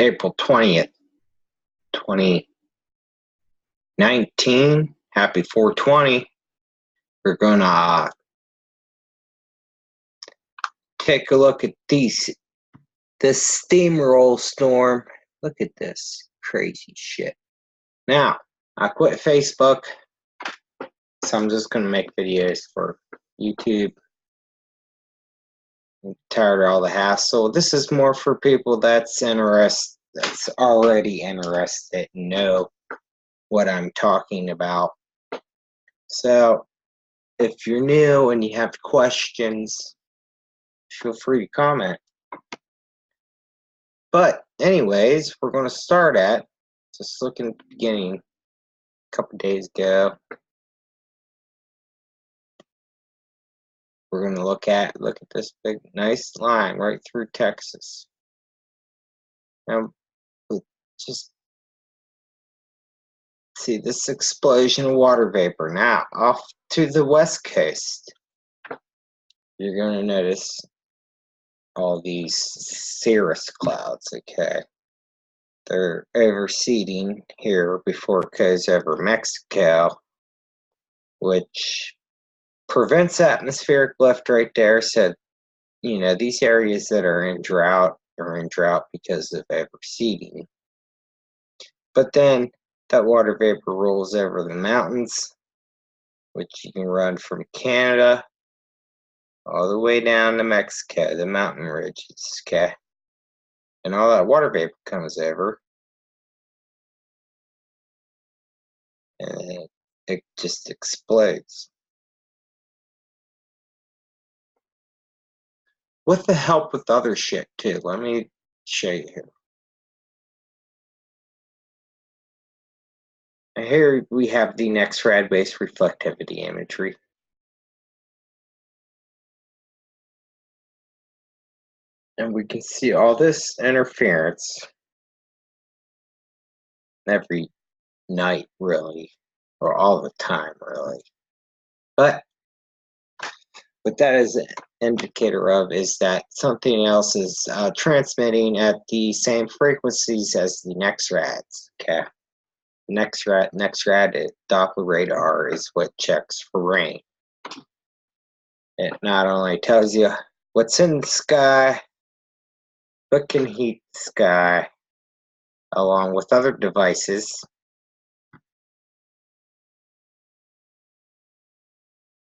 April 20th, 2019. Happy 420. We're going to take a look at this steamroll storm. Look at this crazy shit. Now, I quit Facebook, so I'm just going to make videos for YouTube. I'm tired of all the hassle. This is more for people that's already interested and know what I'm talking about. So, if you're new and you have questions, feel free to comment. But anyways, we're going to start at, just looking at the beginning, a couple days ago. We're going to look at this big, nice line right through Texas. Now, just see this explosion of water vapor. Now, off to the west coast, you're going to notice all these cirrus clouds, okay? They're overseeding here before it goes over Mexico, which prevents atmospheric lift right there. So, you know, these areas that are in drought because of overseeding. But then that water vapor rolls over the mountains, which you can run from Canada all the way down to Mexico, the mountain ridges, okay? And all that water vapor comes over, and it just explodes. With the help with other shit too. Let me show you here. And here we have the next rad-based reflectivity imagery. And we can see all this interference every night, really, or all the time, really. But what that is an indicator of is that something else is transmitting at the same frequencies as the next rads, okay? Next rad Doppler radar is what checks for rain. It not only tells you what's in the sky, but can heat the sky along with other devices.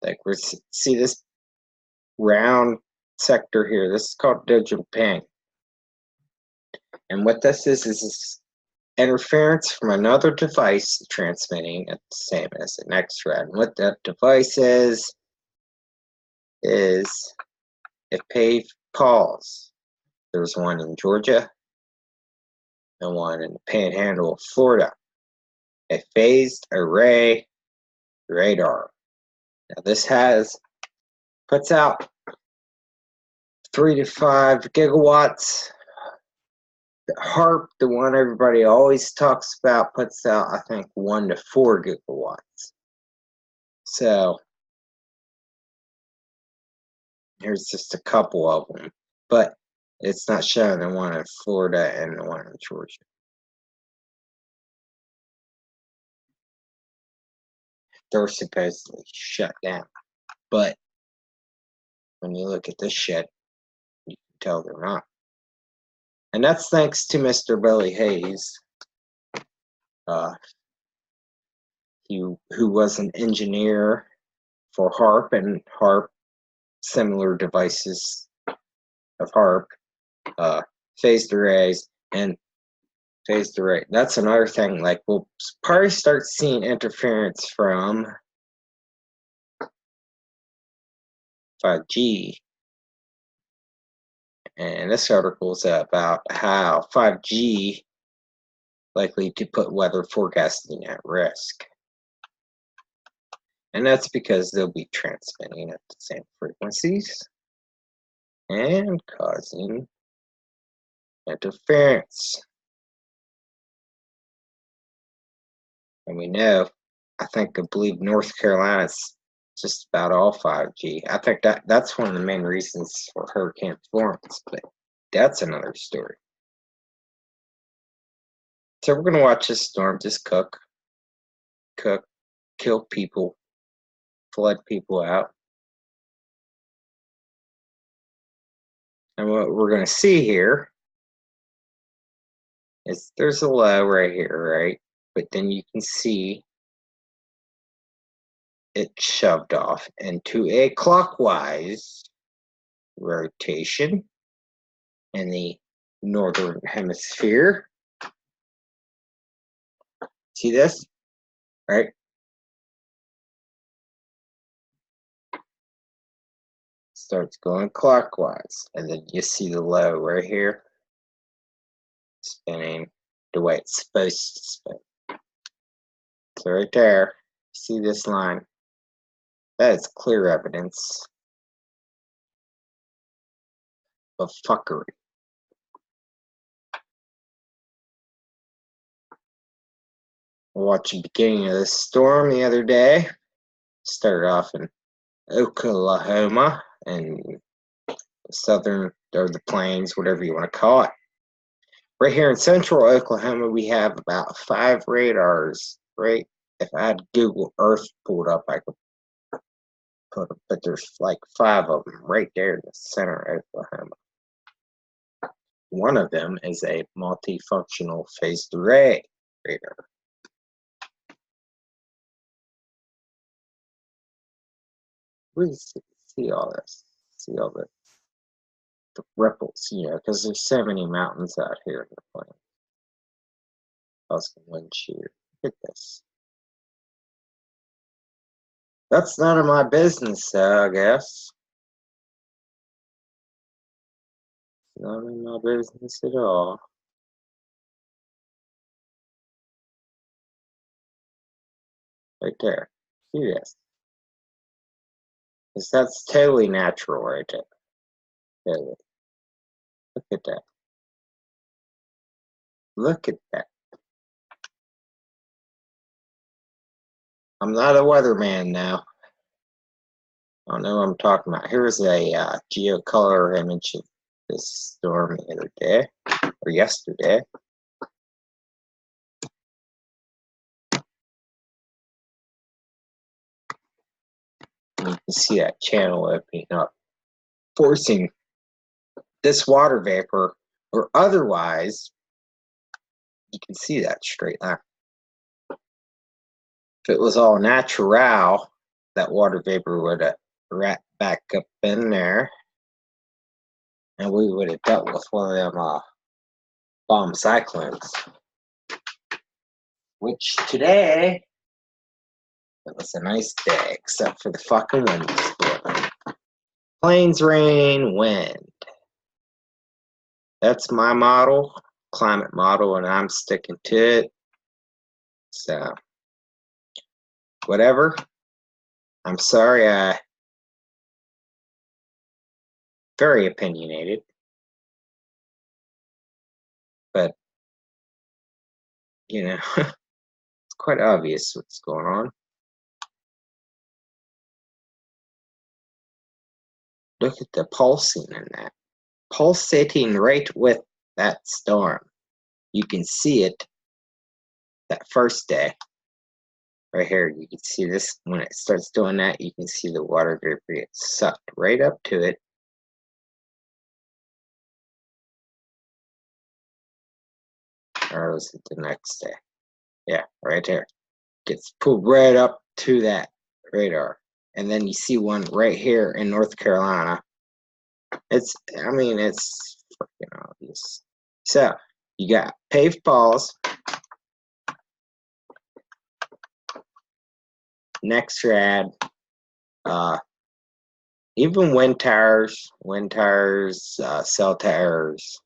Like we see this round sector here. This is called digital ping. And what this is interference from another device transmitting at the same as the next rad. And what that device is it paved pulse. There's one in Georgia and one in the Panhandle of Florida. A phased array radar. Now this puts out 3 to 5 gigawatts. The HARP, the one everybody always talks about, puts out, I think, 1 to 4 gigawatts. So here's just a couple of them, but it's not showing the one in Florida and the one in Georgia. They're supposedly shut down, but when you look at this shit, you can tell they're not. And that's thanks to Mr. Billy Hayes, who was an engineer for HARP and HARP, similar devices of HARP, phased arrays, and phased array. That's another thing. Like, we'll probably start seeing interference from 5G. And this article is about how 5G likely to put weather forecasting at risk. And that's because they'll be transmitting at the same frequencies and causing interference. And we know, I believe North Carolina's just about all 5G. I think that's one of the main reasons for Hurricane Florence, but that's another story. So we're gonna watch this storm just cook, kill people, flood people out. And what we're gonna see here is there's a low right here, right? But then you can see it shoved off into a clockwise rotation in the northern hemisphere. See this? Right? Starts going clockwise. And then you see the low right here spinning the way it's supposed to spin. So right there, see this line? That is clear evidence of fuckery. I watched the beginning of this storm the other day. Started off in Oklahoma and southern, or the plains, whatever you want to call it. Right here in central Oklahoma, we have about 5 radars, right? If I had Google Earth pulled up, I could put them, but there's like 5 of them right there in the center of Oklahoma. One of them is a multifunctional phased array radar. We see all this, see all the ripples, you know, because there's so many mountains out here in the plains. Also wind shear. Look at this. That's none of my business, I guess. None of my business at all. Right there. See this? Because that's totally natural right there. Totally. Look at that. Look at that. I'm not a weatherman now. I don't know what I'm talking about. Here's a geocolor image of this storm the other day, or yesterday. And you can see that channel opening up, forcing this water vapor, or otherwise, you can see that straight line. If it was all natural, that water vapor would have wrapped back up in there, and we would have dealt with one of them bomb cyclones. Which today, it was a nice day, except for the fucking wind was blowing. Plains, rain, wind. That's my model, climate model, and I'm sticking to it. So, whatever. I'm sorry, very opinionated, but you know, it's quite obvious what's going on. Look at the pulsing in that. Pulsating right with that storm. You can see it that first day. Right here, you can see this. When it starts doing that, you can see the water vapor get sucked right up to it. Or was it the next day? Yeah, right there. Gets pulled right up to that radar. And then you see one right here in North Carolina. I mean, it's freaking obvious. So, you got paved falls. Next rad, even wind towers, cell towers.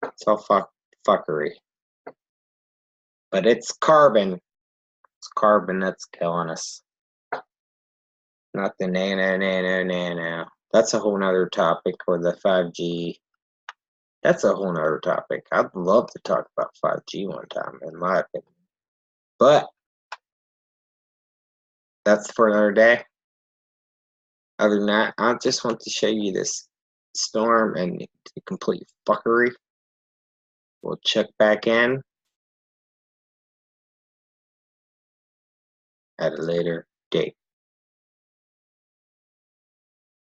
It's all fuckery. But it's carbon. It's carbon that's killing us. Not the nano. That's a whole nother topic, or the 5G. That's a whole nother topic. I'd love to talk about 5G one time, in my opinion. But that's for another day. Other than that, I just want to show you this storm and the complete fuckery. We'll check back in at a later date.